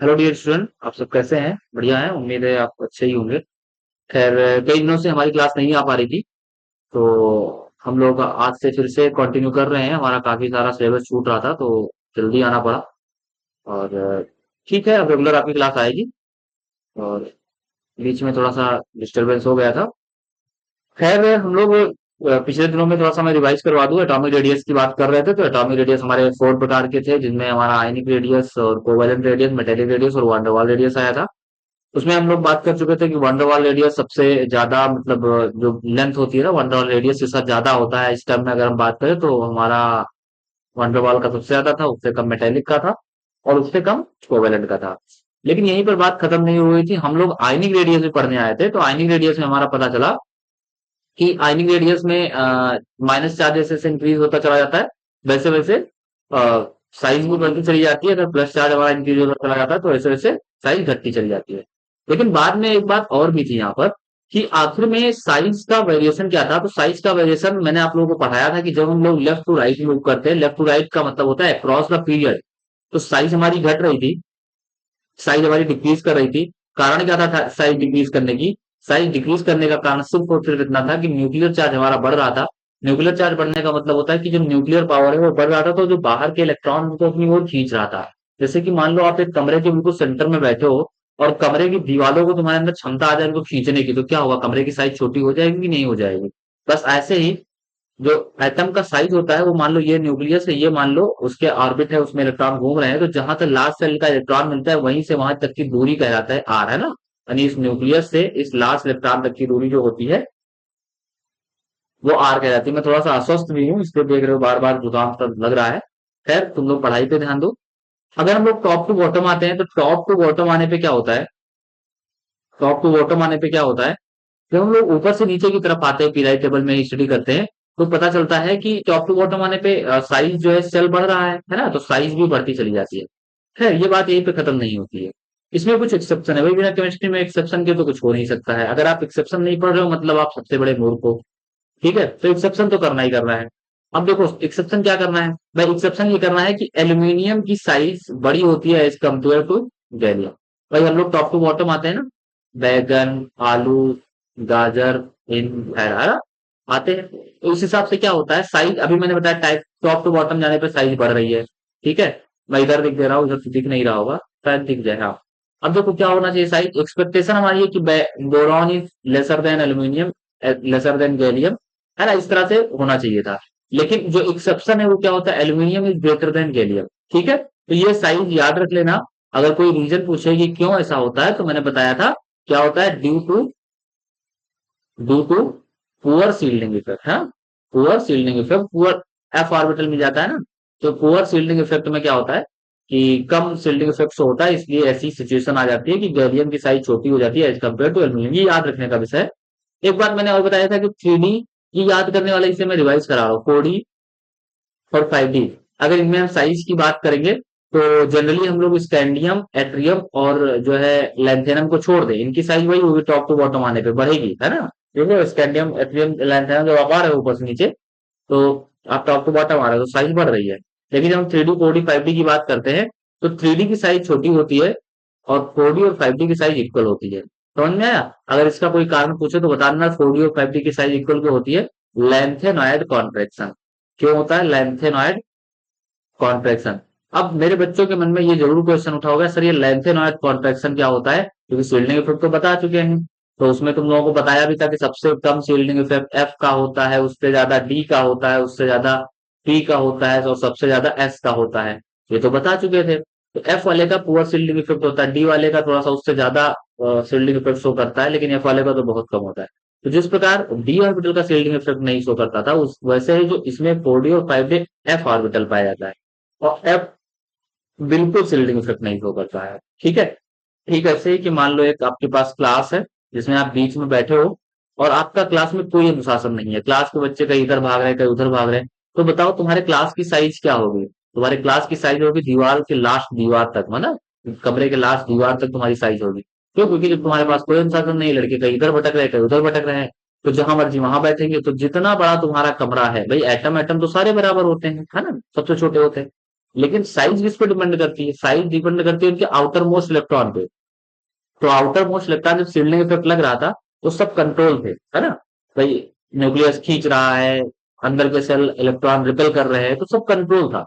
Hello dear student, आप सब कैसे हैं? बढ़िया हैं। उम्मीद है आप अच्छे ही होंगे। खैर, कई दिनों से हमारी क्लास नहीं आ पा रही थी, तो हम लोग आज से फिर से कंटिन्यू कर रहे हैं। हमारा काफी सारा सिलेबस छूट रहा था, तो जल्दी आना पड़ा। और ठीक है, अब रेगुलर आपकी क्लास आएगी। और बीच में थोड़ा सा डिस्टरबेंस हो गया था। खैर, हम लोग पिछले दिनों में थोड़ा सा मैं रिवाइज करवा दूं। एटॉमिक रेडियस की बात कर रहे थे, तो एटॉमिक रेडियस हमारे 4 प्रकार के थे, जिनमें हमारा आयनिक रेडियस और कोवेलेंट रेडियस, मेटेलिक रेडियस और वान डेर वाल रेडियस आया था। उसमें हम लोग बात कर चुके थे कि वंडरवॉल रेडियस सबसे ज्यादा, मतलब जो लेंथ होती है ना वंडरवॉल रेडियस के साथ ज्यादा होता है। इस टर्म में अगर हम बात करें तो हमारा वंडरवॉल का सबसे ज्यादा था, उससे कम मेटेलिक का था, और उससे कम कोवेलेंट का था। लेकिन यहीं पर बात खत्म नहीं हुई थी। हम लोग आयनिक रेडियस भी पढ़ने आए थे, तो आयनिक रेडियस में हमारा पता चला कि आयनिक रेडियस में माइनस चार्ज जैसे जैसे इंक्रीज होता चला जाता है, वैसे वैसे साइज भी बढ़ती चली जाती है। अगर प्लस चार्ज हमारा इंक्रीज होता चला जाता है, तो वैसे वैसे साइज घटती चली जाती है। लेकिन बाद में एक बात और भी थी यहाँ पर, कि आखिर में साइज का वेरिएशन क्या था। तो साइज का वेरिएशन मैंने आप लोगों को पढ़ाया था कि जब हम लोग लेफ्ट टू राइट मूव करते हैं, लेफ्ट टू राइट का मतलब होता है अक्रॉस द पीरियड, तो साइज हमारी घट रही थी, साइज हमारी डिक्रीज कर रही थी। कारण क्या था साइज डिक्रीज करने की? साइज डिक्रीज करने का कारण सिर्फ और सिर्फ इतना था कि न्यूक्लियर चार्ज हमारा बढ़ रहा था। न्यूक्लियर चार्ज बढ़ने का मतलब होता है कि जो न्यूक्लियर पावर है वो बढ़ रहा था, तो जो बाहर के इलेक्ट्रॉन को अपनी ओर खींच रहा था। जैसे कि मान लो आप एक कमरे के बिल्कुल सेंटर में बैठे हो, और कमरे की दीवारों को तुम्हारे अंदर क्षमता आ जाए उनको खींचने की, तो क्या होगा? कमरे की साइज छोटी हो जाएगी कि नहीं हो जाएगी? बस ऐसे ही जो एटम का साइज होता है, वो मान लो ये न्यूक्लियस है, ये मान लो उसके ऑर्बिट है, उसमें इलेक्ट्रॉन घूम रहे हैं, तो जहां तक लास्ट सेल का इलेक्ट्रॉन मिलता है वहीं से वहां तक की दूरी कहलाता है आर, है ना। यानी इस न्यूक्लियस से इस लास्ट इलेक्ट्रॉन तक की दूरी जो होती है वो आर कहलाती है। मैं थोड़ा सा अस्वस्थ भी हूँ, इसलिए देख रहे हो बार बार जुकाम सा लग रहा है। खैर, तुम लोग पढ़ाई पे ध्यान दो। अगर हम लोग टॉप टू बॉटम आते हैं, तो टॉप टू बॉटम आने पे क्या होता है? टॉप टू बॉटम आने पे क्या होता है? जब हम लोग ऊपर से नीचे की तरफ आते हैं, पीरियड टेबल में स्टडी करते हैं, तो पता चलता है कि टॉप टू बॉटम आने पे साइज जो है सेल बढ़ रहा है ना, तो साइज भी बढ़ती चली जाती है। खैर, ये बात यहीं पे खत्म नहीं होती है। इसमें कुछ एक्सेप्शन है भाई, बिना केमिस्ट्री में एक्सेप्शन के तो कुछ हो नहीं सकता है। अगर आप एक्सेप्शन नहीं पढ़ रहे हो, मतलब आप सबसे बड़े मूर्ख हो। ठीक है, तो एक्सेप्शन तो करना ही करना है। अब देखो एक्सेप्शन क्या करना है भाई। एक्सेप्शन ये करना है कि एल्यूमिनियम की साइज बड़ी होती है एज कम्पेयर टू गैलियम। भाई हम लोग टॉप टू बॉटम आते हैं ना, बैगन, आलू, गाजर, इन है ना, आते हैं। तो उस हिसाब से क्या होता है, साइज अभी मैंने बताया टाइप टॉप टू बॉटम जाने पर साइज बढ़ रही है। ठीक है, मैं इधर दिख दे रहा हूँ, उधर तो दिख नहीं रहा होगा, शायद दिख जाए, हाँ। अब देखो क्या होना चाहिए, साइज एक्सपेक्टेशन हमारी है कि boron is lesser than aluminium, lesser than gallium, है ना, इस तरह से होना चाहिए था। लेकिन जो एक्सेप्शन है वो क्या होता है, aluminium is greater than gallium. ठीक है, तो ये साइज याद रख लेना। अगर कोई रीजन पूछे कि क्यों ऐसा होता है, तो मैंने बताया था क्या होता है, due to poor shielding effect है। Poor shielding effect, poor F orbital में जाता है ना, तो पुअर सील्डिंग इफेक्ट में क्या होता है कि कम सील्डिंग इफेक्ट होता है, इसलिए ऐसी सिचुएशन आ जाती है कि गैलियम की साइज छोटी हो जाती है एज कम्पेयर टू एल्यूमिनियम। ये याद रखने का विषय है। एक बात मैंने और बताया था कि 3D, ये याद करने वाला, इसे मैं रिवाइज करा रहा हूँ। 4D और 5D, अगर इनमें हम साइज की बात करेंगे, तो जनरली हम लोग स्कैंडियम, एट्रियम और जो है लैंथेनम को छोड़ दें, इनकी साइज वही होगी, टॉप टू बॉटम आने पे बढ़ेगी, है ना। देखो स्कैंडियम, एट्रियम, लैंथेनम जब आप आ रहे हो ऊपर से नीचे, तो आप टॉप टू बॉटम आ रहे हो, तो साइज बढ़ रही है। लेकिन जब हम 3D 4D 5D की बात करते हैं, तो 3D की साइज छोटी होती है, और 4D और 5D की साइज इक्वल होती है। समझ में आया? अगर इसका कोई कारण पूछे तो बता देना, 4D और 5D की साइज इक्वल क्यों होती है? Lanthanoid contraction. क्यों होता है लेंथेनॉइड कॉन्ट्रैक्शन? अब मेरे बच्चों के मन में ये जरूर क्वेश्चन उठा होगा, सर ये लेंथेनॉइड कॉन्ट्रैक्शन क्या होता है? क्योंकि शील्डिंग इफेक्ट तो बता चुके हैं, तो उसमें तुम लोगों को बताया भी था कि सबसे कम शील्डिंग इफेक्ट एफ का होता है, उससे ज्यादा डी का होता है, उससे ज्यादा पी का होता है, और सबसे ज्यादा एस का होता है। ये तो बता चुके थे। तो एफ वाले का पुअर शील्डिंग इफेक्ट होता है, डी वाले का थोड़ा सा उससे ज्यादा शील्डिंग इफेक्ट शो करता है, लेकिन एफ वाले का तो बहुत कम होता है। तो जिस प्रकार डी ऑर्बिटल का शील्डिंग इफेक्ट नहीं शो करता था, उस वैसे ही जो इसमें 4D और 5D एफ ऑर्बिटल पाया जाता है, और एफ बिल्कुल शील्डिंग इफेक्ट नहीं शो करता है। ठीक है। ठीक ऐसे ही कि मान लो एक आपके पास क्लास है, जिसमें आप बीच में बैठे हो, और आपका क्लास में कोई अनुशासन नहीं है, क्लास के बच्चे कहीं इधर भाग रहे हैं, कहीं उधर भाग रहे हैं। तो बताओ तुम्हारे क्लास की साइज क्या होगी? तुम्हारे क्लास की साइज होगी दीवार के लास्ट दीवार तक, मतलब कमरे के लास्ट दीवार तक तुम्हारी साइज होगी। क्यों? क्योंकि जब तुम्हारे पास कोई अनुशासन नहीं है, लड़के कहीं इधर भटक रहे हैं, कहीं उधर भटक रहे हैं, तो जहां मर्जी वहां बैठेंगे। तो जितना बड़ा तुम्हारा कमरा है भाई, एटम एटम तो सारे बराबर होते हैं, है ना, सबसे छोटे होते हैं। लेकिन साइज किस पे डिपेंड करती है? साइज डिपेंड करती है उनके आउटर मोस्ट इलेक्ट्रॉन पे। तो आउटर मोस्ट इलेक्ट्रॉन जब शील्डिंग इफेक्ट लग रहा था तो सब कंट्रोल थे, है ना? भाई न्यूक्लियस खींच रहा है, अंदर के सेल इलेक्ट्रॉन रिपेल कर रहे हैं, तो सब कंट्रोल था।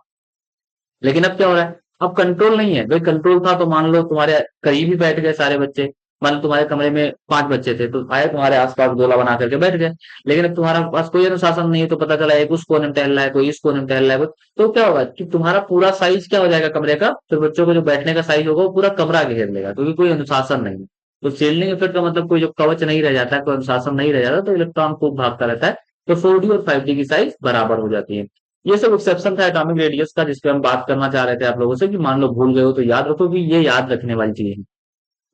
लेकिन अब क्या हो रहा है? अब कंट्रोल नहीं है भाई। कंट्रोल था तो मान लो तुम्हारे करीब ही बैठ गए सारे बच्चे। मान लो तुम्हारे कमरे में 5 बच्चे थे तो आए तुम्हारे आसपास गोला बना करके बैठ गए। लेकिन अब तुम्हारा पास कोई अनुशासन नहीं है तो पता चला एक उस कोने में टहल रहा है, कोई इस कोने में टहल रहा है, तो क्या होगा कि तुम्हारा पूरा साइज क्या हो जाएगा कमरे का? फिर बच्चों को जो बैठने का साइज होगा वो पूरा कमरा घेर लेगा, क्योंकि कोई अनुशासन नहीं है। तो शील्डिंग इफेक्ट का मतलब कोई जो कवच नहीं रह जाता है, कोई अनुशासन नहीं रह जाता, तो इलेक्ट्रॉन खूब भागता रहता है। तो 4D और 5D की साइज बराबर हो जाती है। ये सब एक्सेप्शन था एटॉमिक रेडियस का, जिसपे हम बात करना चाह रहे थे आप लोगों से, कि मान लो भूल गए हो तो याद रखो कि ये याद रखने वाली चीज है।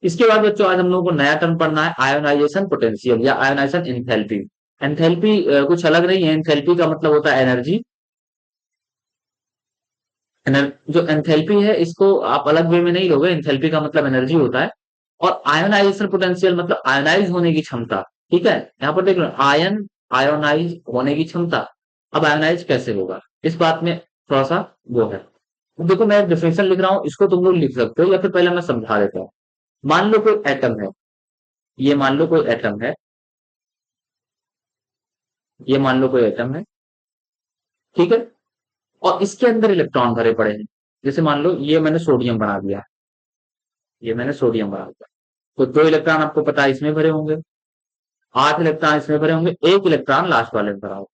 इसके बाद बच्चों आज हम लोगों को नया टर्म पढ़ना है, आयोनाइजेशन पोटेंशियल या आयोनाइजेशन एंथैल्पी। एंथैल्पी कुछ अलग नहीं है। एंथैल्पी का मतलब होता है एनर्जी। जो एंथैल्पी है इसको आप अलग वे में नहीं लोगे। एंथैल्पी का मतलब एनर्जी होता है। और आयोनाइजेशन पोटेंशियल मतलब आयोनाइज होने की क्षमता। ठीक है, यहाँ पर देख लो, आयन आयोनाइज होने की क्षमता। अब आयोनाइज कैसे होगा, इस बात में थोड़ा सा वो है। देखो मैं डेफिनेशन लिख रहा हूँ, इसको तुम लोग लिख सकते हो या फिर पहले मैं समझा देता हूँ। मान लो कोई एटम है। ये मान लो कोई एटम है। ये मान लो कोई एटम है। ठीक है। और इसके अंदर इलेक्ट्रॉन भरे पड़े हैं। जैसे मान लो ये मैंने सोडियम बना दिया। ये मैंने सोडियम बना दिया। तो 2 इलेक्ट्रॉन आपको पता है इसमें भरे होंगे। 8 इलेक्ट्रॉन इसमें भरे होंगे, एक इलेक्ट्रॉन लास्ट वाले में भरा होगा।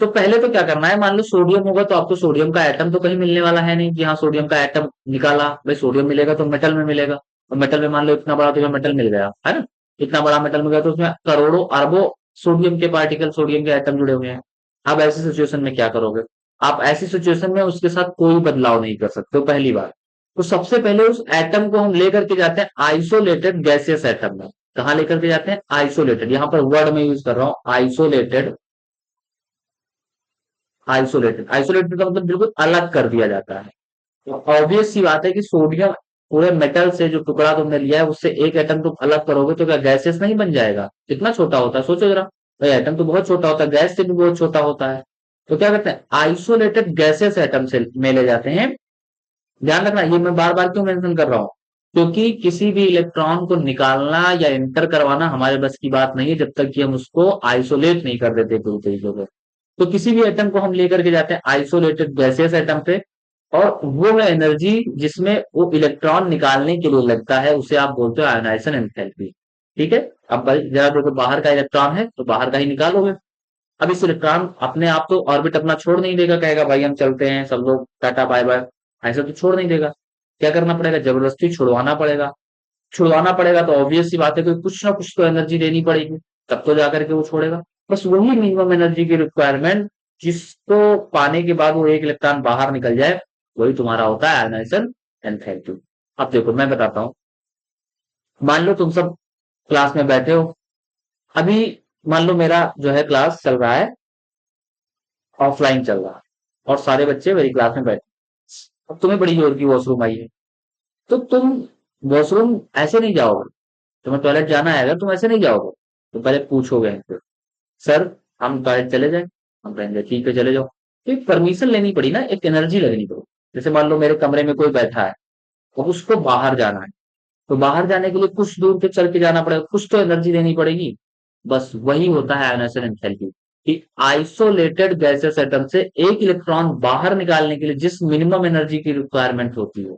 तो पहले तो क्या करना है, मान लो सोडियम होगा तो आपको सोडियम का एटम तो कहीं मिलने वाला है नहीं कि हाँ सोडियम का एटम निकाला। भाई सोडियम मिलेगा तो मेटल में मिलेगा। और मेटल में मान लो इतना बड़ा तुम्हें मेटल मिल गया, है ना? इतना बड़ा मेटल मिल गया तो उसमें करोड़ों अरबों सोडियम के पार्टिकल, सोडियम के एटम जुड़े हुए हैं। अब ऐसी सिचुएशन में क्या करोगे? आप ऐसी सिचुएशन में उसके साथ कोई बदलाव नहीं कर सकते हो, पहली बार। तो सबसे पहले उस एटम को हम लेकर के जाते हैं आइसोलेटेड गैसियस एटम में। कहाँ लेकर के जाते हैं? आइसोलेटेड। यहां पर वर्ड में यूज कर रहा हूं, आइसोलेटेड। आइसोलेटेड, आइसोलेटेड का मतलब बिल्कुल अलग कर दिया जाता है। तो ऑब्वियस सी बात है कि सोडियम पूरे मेटल से जो टुकड़ा तुमने लिया है उससे एक एटम तुम अलग करोगे तो क्या गैसेस नहीं बन जाएगा? कितना छोटा होता है सोचो जरा। भाई एटम तो बहुत छोटा होता है, गैस से भी बहुत छोटा होता है। तो क्या करते हैं, आइसोलेटेड गैसेस एटम से में ले जाते हैं। ध्यान रखना, ये मैं बार बार क्यों मेंशन कर रहा हूँ? क्योंकि किसी भी इलेक्ट्रॉन को निकालना या इंटर करवाना हमारे बस की बात नहीं है जब तक कि हम उसको आइसोलेट नहीं कर देते पूरी तरीके से। तो किसी भी एटम को हम लेकर के जाते हैं आइसोलेटेड गैसियस एटम पे। और वो है एनर्जी जिसमें वो इलेक्ट्रॉन निकालने के लिए लगता है, उसे आप बोलते हो आयोनाइजेशन एंथैल्पी। ठीक है। अब भाई जरा देखो, बाहर का इलेक्ट्रॉन है तो बाहर का ही निकालोगे। अब इस इलेक्ट्रॉन अपने आप तो ऑर्बिट अपना छोड़ नहीं देगा, कहेगा भाई हम चलते हैं सब लोग टाटा बाय बाय। ऐसा तो छोड़ नहीं देगा। क्या करना पड़ेगा? जबरदस्ती छुड़वाना पड़ेगा। छुड़वाना पड़ेगा तो ऑब्वियस सी बात है कि कुछ ना कुछ तो एनर्जी देनी पड़ेगी, तब तो जाकर के वो छोड़ेगा। बस वही मिनिमम एनर्जी की रिक्वायरमेंट जिसको पाने के बाद वो एक इलेक्ट्रॉन बाहर निकल जाए, वही तुम्हारा होता है आयनाइजेशन एंथैल्पी। अब देखो मैं बताता हूँ। मान लो तुम सब क्लास में बैठे हो। अभी मान लो मेरा जो है क्लास चल रहा है, ऑफलाइन चल रहा है, और सारे बच्चे मेरी क्लास में बैठे। अब तुम्हें बड़ी जोर की वॉशरूम आई है, तो तुम वॉशरूम ऐसे नहीं जाओगे। तुम्हें टॉयलेट जाना है अगर, तुम ऐसे नहीं जाओगे। तो पहले पूछोगे फिर, सर हम टॉयलेट चले जाएं? हम कहेंगे ठीक है चले जाओ। तो एक परमिशन लेनी पड़ी ना, एक एनर्जी लगनी पड़ी। जैसे मान लो मेरे कमरे में कोई बैठा है और उसको बाहर जाना है, तो बाहर जाने के लिए कुछ दूर पे चल के जाना पड़ेगा, कुछ तो एनर्जी देनी पड़ेगी। बस वही होता है आयोनाइजेशन एंथैल्पी। कि आइसोलेटेड गैसेस एटम से एक इलेक्ट्रॉन बाहर निकालने के लिए जिस मिनिमम एनर्जी की रिक्वायरमेंट होती है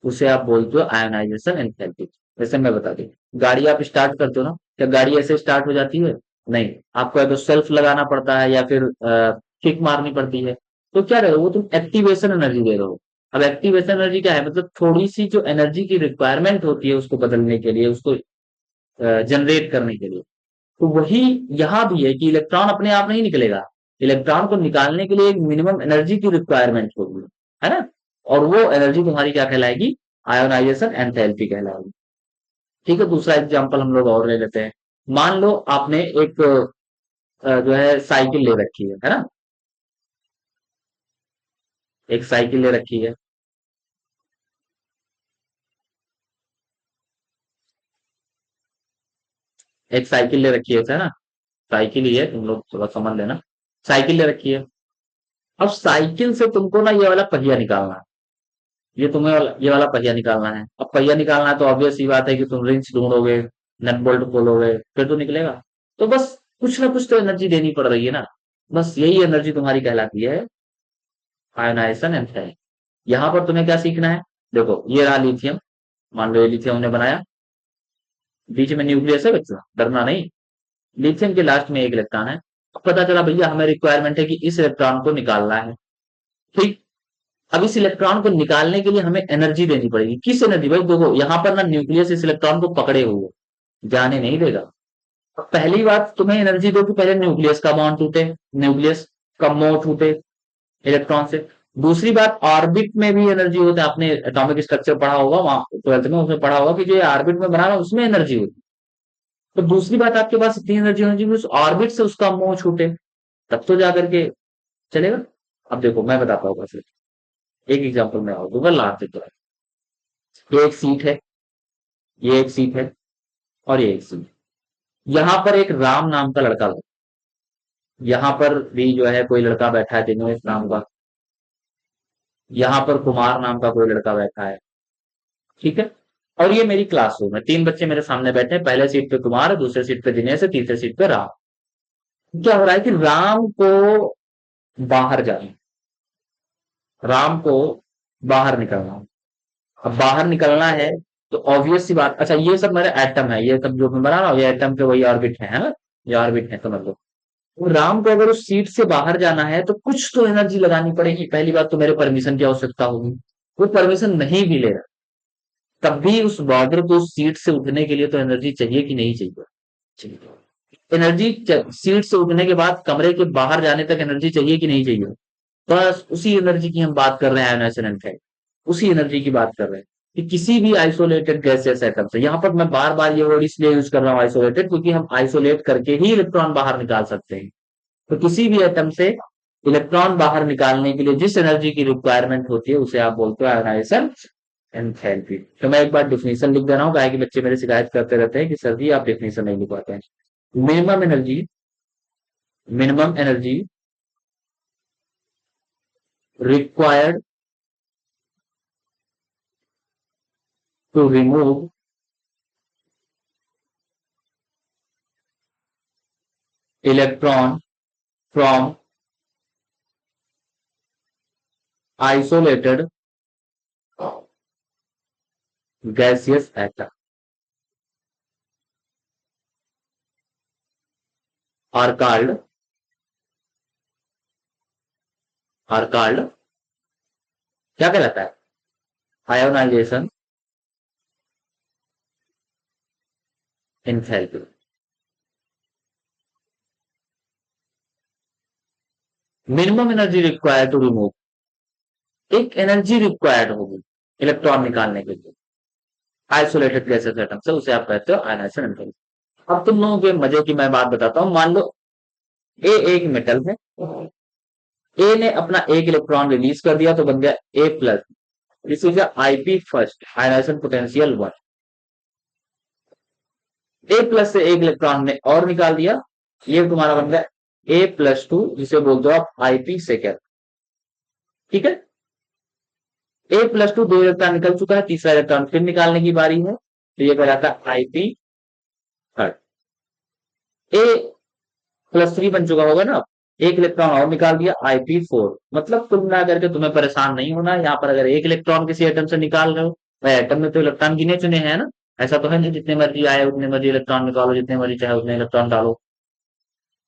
उसे आप बोलते हो आयोनाइजेशन एंथैल्पी। जैसे मैं बता दूं, गाड़ी आप स्टार्ट करते हो ना, क्या गाड़ी ऐसे स्टार्ट हो जाती है? नहीं, आपको या तो सेल्फ लगाना पड़ता है या फिर किक मारनी पड़ती है। तो क्या रहे हो, वो तुम एक्टिवेशन एनर्जी दे रहे हो। अब एक्टिवेशन एनर्जी क्या है? मतलब थोड़ी सी जो एनर्जी की रिक्वायरमेंट होती है उसको बदलने के लिए, उसको जनरेट करने के लिए। तो वही यहां भी है कि इलेक्ट्रॉन अपने आप नहीं निकलेगा। इलेक्ट्रॉन को निकालने के लिए एक मिनिमम एनर्जी की रिक्वायरमेंट होगी, है ना? और वो एनर्जी तुम्हारी क्या कहलाएगी? आयोनाइजेशन एंथैल्पी कहलाएगी। ठीक है, दूसरा एग्जांपल हम लोग और ले लेते हैं। मान लो आपने एक जो है साइकिल ले रखी है ना? एक साइकिल ले रखी है। एक साइकिल ले रखी है ना? साइकिल ही है, तुम लोग थोड़ा समझ लेना। साइकिल ले रखी है। अब साइकिल से तुमको ना ये वाला पहिया निकालना है। ये वाला पहिया निकालना है। अब पहिया निकालना है तो ऑब्वियस सी बात है कि तुम रिंच ढूंढोगे, नट बोल्ट खोलोगे, फिर तो निकलेगा। तो बस कुछ ना कुछ तो एनर्जी देनी पड़ रही है ना। बस यही एनर्जी तुम्हारी कहलाती है आयोनाइजेशन एंड। यहाँ पर तुम्हें क्या सीखना है? देखो ये रहा लिथियम। मान लो ये लिथियम ने बनाया, बीच में न्यूक्लियस है बच्चों, डरना नहीं। लिथियम के लास्ट में एक इलेक्ट्रॉन है। अब पता चला भैया हमें रिक्वायरमेंट है कि इस इलेक्ट्रॉन को निकालना है। ठीक। अब इस इलेक्ट्रॉन को निकालने के लिए हमें एनर्जी देनी पड़ेगी। किस एनर्जी? भाई देखो यहाँ पर ना न्यूक्लियस इस इलेक्ट्रॉन को पकड़े हुए, जाने नहीं देगा। अब पहली बात तुम्हें एनर्जी दो कि पहले न्यूक्लियस का बॉन्ड टूटे, न्यूक्लियस का मोह टूटे इलेक्ट्रॉन से। दूसरी बात, ऑर्बिट में भी एनर्जी होता है। आपने एटॉमिक स्ट्रक्चर पढ़ा होगा वहां 12th में, उसमें पढ़ा होगा कि जो ऑर्बिट में बना रहा है उसमें एनर्जी होती है। तो दूसरी बात, आपके पास इतनी एनर्जी होनी चाहिए उस ऑर्बिट से उसका मोह छूटे, तब तो जाकर के चलेगा। अब देखो मैं बताता हूँ कैसे। एक एग्जांपल मैं और दूंगा लास्ट की तरह। ये एक सीट है, ये एक सीट है, और ये एक सीट। यहाँ पर एक राम नाम का लड़का बैठा। यहाँ पर भी जो है कोई लड़का बैठा है दिनेश नाम का। यहाँ पर कुमार नाम का कोई लड़का बैठा है। ठीक है। और ये मेरी क्लासरूम है, तीन बच्चे मेरे सामने बैठे हैं। पहले सीट पे कुमार है, दूसरे सीट पे दिनेश है, तीसरे सीट पे राम। क्या हो रहा है कि राम को बाहर जाना, राम को बाहर निकलना। अब बाहर निकलना है तो ऑब्वियस सी बात, अच्छा ये सब मेरे एटम है, ये सब जो मैं बना रहा हूँ ये एटम के वही ऑर्बिट है ना। ये ऑर्बिट है समझ लो। तो राम को अगर उस सीट से बाहर जाना है तो कुछ तो एनर्जी लगानी पड़ेगी। पहली बात तो मेरे परमिशन की आवश्यकता होगी। वो परमिशन नहीं भी ले रहा, तब भी उस बॉर्डर को उस सीट से उठने के लिए तो एनर्जी चाहिए कि नहीं चाहिए? चाहिए। एनर्जी सीट से उठने के बाद कमरे के बाहर जाने तक एनर्जी चाहिए कि नहीं चाहिए? बस उसी एनर्जी की हम बात कर रहे हैं आयोनाइजेशन एंड। उसी एनर्जी की बात कर रहे हैं कि किसी भी आइसोलेटेड गैसियस एटम से, यहां पर मैं बार बार ये वर्ड इसलिए यूज कर रहा हूं आइसोलेटेड, क्योंकि हम आइसोलेट करके ही इलेक्ट्रॉन बाहर निकाल सकते हैं। तो किसी भी एटम से इलेक्ट्रॉन बाहर निकालने के लिए जिस एनर्जी की रिक्वायरमेंट होती है उसे आप बोलते हो आयोनाइजेशन एंथैल्पी। तो मैं एक बार डिफिनेशन लिख दे रहा हूँ, क्या है कि बच्चे मेरे शिकायत करते रहते हैं कि सर जी आप डिफिनेशन नहीं लिख पाते हैं। Minimum energy, minimum energy required to remove electron from isolated gaseous atom are called क्या कहलाता है? Ionisation enthalpy. Minimum energy required to remove, एक एनर्जी रिक्वायर्ड होगी इलेक्ट्रॉन निकालने के लिए आइसोलेटेड गैसेस एटम से, उसे आप कहते हो आयोनाइजेशन एंथैल्पी। अब तुम लोगों के मजे की मैं बात बताता हूं। मान लो ए एक मेटल है, ए ने अपना एक इलेक्ट्रॉन रिलीज कर दिया तो बन गया A plus. This is IP first, ionization potential 1। A plus से एक इलेक्ट्रॉन ने और निकाल दिया, ये तुम्हारा बन गया ए प्लस टू, जिसे बोलते हो आप आईपी सेकेंड। ठीक है। ए प्लस टू, दो इलेक्ट्रॉन निकल चुका है, तीसरा इलेक्ट्रॉन फिर निकालने की बारी है, तो ये कहलाता है आईपी थर्ड। ए प्लस थ्री बन चुका होगा ना, एक इलेक्ट्रॉन और निकाल दिया आईपी फोर। मतलब कुल मिला करके तुम्हें परेशान नहीं होना यहाँ पर। अगर एक इलेक्ट्रॉन किसी एटम से निकाल रहे हो, भाई एटम में तो इलेक्ट्रॉन गिने चुने हैं ना, ऐसा तो है नहीं जितने मर्जी आए उतने मर्जी इलेक्ट्रॉन निकालो, जितने मर्जी चाहे उतने इलेक्ट्रॉन डालो।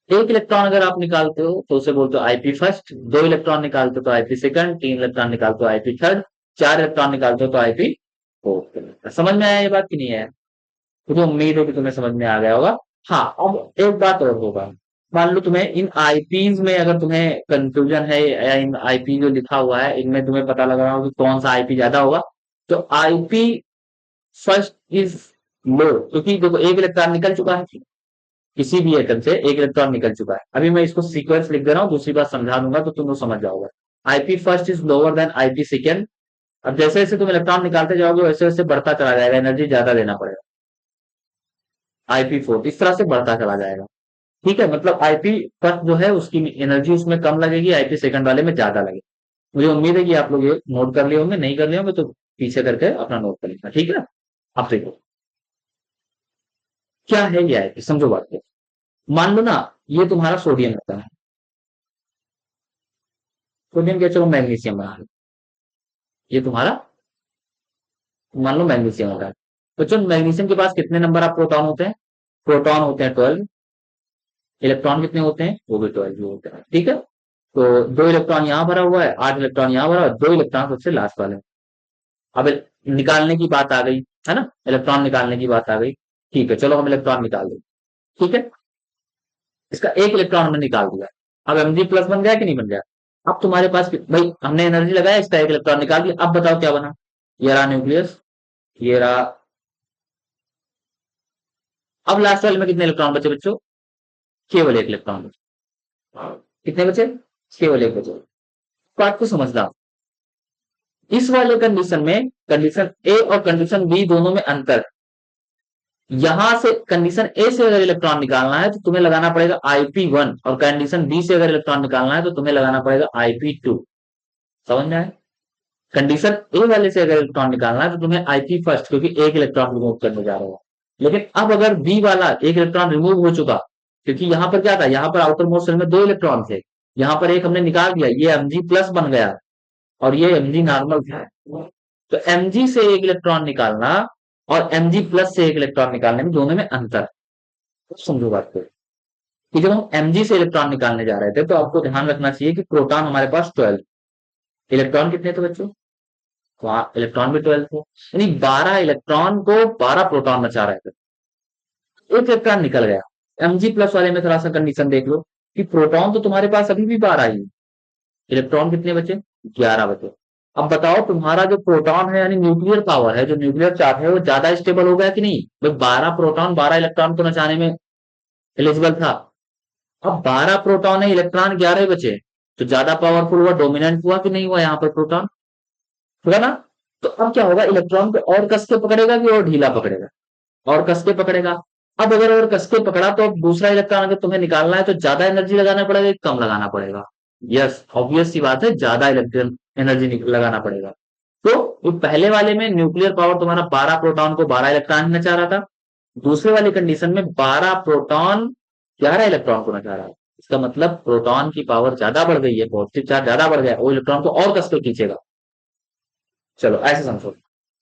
एक इलेक्ट्रॉन अगर आप निकालते हो तो उसे बोलते हो आईपी फर्स्ट, दो इलेक्ट्रॉन निकालते हो तो आईपी सेकंड, तीन इलेक्ट्रॉन निकालते हो आईपी थर्ड, चार इलेक्ट्रॉन निकालते हो तो आईपी फोर्थ। समझ में आया ये बात कि नहीं है? मुझे उम्मीद है कि तुम्हें समझ में आ गया होगा। हाँ, अब एक बात और होगा। मान लो तुम्हें इन आईपीज में अगर तुम्हें कंफ्यूजन है, या इन आईपी जो लिखा हुआ है इनमें तुम्हें पता लग रहा हो कि कौन सा आईपी ज्यादा होगा, तो आईपी फर्स्ट इज लो, क्योंकि देखो एक इलेक्ट्रॉन निकल चुका है, किसी भी एटम से एक इलेक्ट्रॉन निकल चुका है। अभी मैं इसको सीक्वेंस लिख दे रहा हूँ, दूसरी बात समझा दूंगा तो तुम लोग समझ जाओगे। IP first is lower than IP second. अब जैसे जैसे तुम इलेक्ट्रॉन निकालते जाओगे वैसे वैसे बढ़ता चला जाएगा, एनर्जी ज्यादा देना पड़ेगा। आईपी फोर्थ इस तरह से बढ़ता चला जाएगा। ठीक है, मतलब आईपी फर्स्ट जो है उसकी एनर्जी उसमें कम लगेगी, आईपी सेकंड वाले में ज्यादा लगेगी। मुझे उम्मीद है कि आप लोग ये नोट कर लिए होंगे, नहीं कर लिए होंगे तो पीछे करके अपना नोट कर लेना, ठीक है। अब देखो क्या है ये आईपी, समझो बात को। मान लो ना ये तुम्हारा सोडियम होता है, सोडियम क्या, चलो मैग्नीशियम बना लो, ये तुम्हारा मान लो मैग्नीशियम होता है। तो चलो मैग्नीशियम के पास कितने नंबर ऑफ प्रोटॉन होते हैं? प्रोटॉन होते हैं 12। इलेक्ट्रॉन कितने होते हैं? वो भी 12 होते हैं, ठीक है। तो 2 इलेक्ट्रॉन यहां भरा हुआ है, 8 इलेक्ट्रॉन यहां भरा हुआ है, 2 इलेक्ट्रॉन सबसे लास्ट वाले। अब निकालने की बात आ गई, है ना, इलेक्ट्रॉन निकालने की बात आ गई। ठीक है, चलो हम इलेक्ट्रॉन निकाल दें। ठीक है, इसका एक इलेक्ट्रॉन हमने निकाल दिया। अब एमजी प्लस बन गया कि नहीं बन गया? अब तुम्हारे पास भाई हमने एनर्जी लगाया, इसका एक इलेक्ट्रॉन निकाल दिया, अब बताओ क्या बना? ये रहा न्यूक्लियस, ये रहा। अब लास्ट वाले में कितने इलेक्ट्रॉन बचे बच्चों? केवल एक इलेक्ट्रॉन बचे। कितने बचे? केवल एक बचे। बात को समझना, इस वाले कंडीशन में कंडीशन ए और कंडीशन बी दोनों में अंतर। यहां से कंडीशन ए से अगर इलेक्ट्रॉन निकालना है तो तुम्हें लगाना पड़ेगा IP1, और कंडीशन बी से अगर इलेक्ट्रॉन निकालना है तो तुम्हें लगाना पड़ेगा IP2। समझ में आए? कंडीशन ए वाले से अगर इलेक्ट्रॉन निकालना है तो तुम्हें IP फर्स्ट, क्योंकि एक इलेक्ट्रॉन रिमूव करने जा रहे हो। लेकिन अब अगर बी वाला एक इलेक्ट्रॉन रिमूव हो चुका, क्योंकि यहां पर क्या था, यहां पर आउटर मोस्ट शेल में 2 इलेक्ट्रॉन थे, यहां पर एक हमने निकाल दिया, ये Mg प्लस बन गया और ये Mg नॉर्मल था। तो Mg से एक इलेक्ट्रॉन निकालना और Mg प्लस से एक इलेक्ट्रॉन निकालने में दोनों में अंतर। तो समझो बात को कि जब हम Mg से इलेक्ट्रॉन निकालने जा रहे थे तो आपको ध्यान रखना चाहिए कि प्रोटॉन हमारे पास 12, इलेक्ट्रॉन कितने थे बच्चों? वहां इलेक्ट्रॉन भी 12 थे, यानी 12 इलेक्ट्रॉन को 12 प्रोटॉन बचा रहे थे। एक इलेक्ट्रॉन निकल गया। Mg प्लस वाले में थोड़ा सा कंडीशन देख लो कि प्रोटॉन तो तुम्हारे पास अभी भी 12 ही है, इलेक्ट्रॉन कितने बचे? 11 बचे। अब बताओ तुम्हारा जो प्रोटॉन है यानी न्यूक्लियर पावर है, जो न्यूक्लियर चार्ज है, वो ज्यादा स्टेबल हो गया कि नहीं? भाई 12 प्रोटॉन 12 इलेक्ट्रॉन को नचाने में एलिजिबल था। अब 12 प्रोटॉन है, इलेक्ट्रॉन 11 बचे, तो ज्यादा पावरफुल हुआ, डोमिनेंट हुआ कि नहीं हुआ यहाँ पर प्रोटॉन? हुआ ना? तो अब क्या होगा, इलेक्ट्रॉन को और कस के पकड़ेगा कि और ढीला पकड़ेगा? और कस के पकड़ेगा। अब अगर और कस के पकड़ा तो अब दूसरा इलेक्ट्रॉन अगर तुम्हें निकालना है तो ज्यादा एनर्जी लगाना पड़ेगा कि कम लगाना पड़ेगा? यस, ऑब्वियस सी बात है, ज्यादा इलेक्ट्रॉन एनर्जी लगाना पड़ेगा। तो वो पहले वाले में न्यूक्लियर पावर तुम्हारा 12 प्रोटॉन को 12 इलेक्ट्रॉन नचा रहा था, दूसरे वाली कंडीशन में 12 प्रोटॉन 11 इलेक्ट्रॉन को नचा रहा है। इसका मतलब प्रोटॉन की पावर ज्यादा बढ़ गई है, पॉजिटिव चार्ज ज्यादा बढ़ गया, वो इलेक्ट्रॉन को और कस के खींचेगा। चलो ऐसे समझो,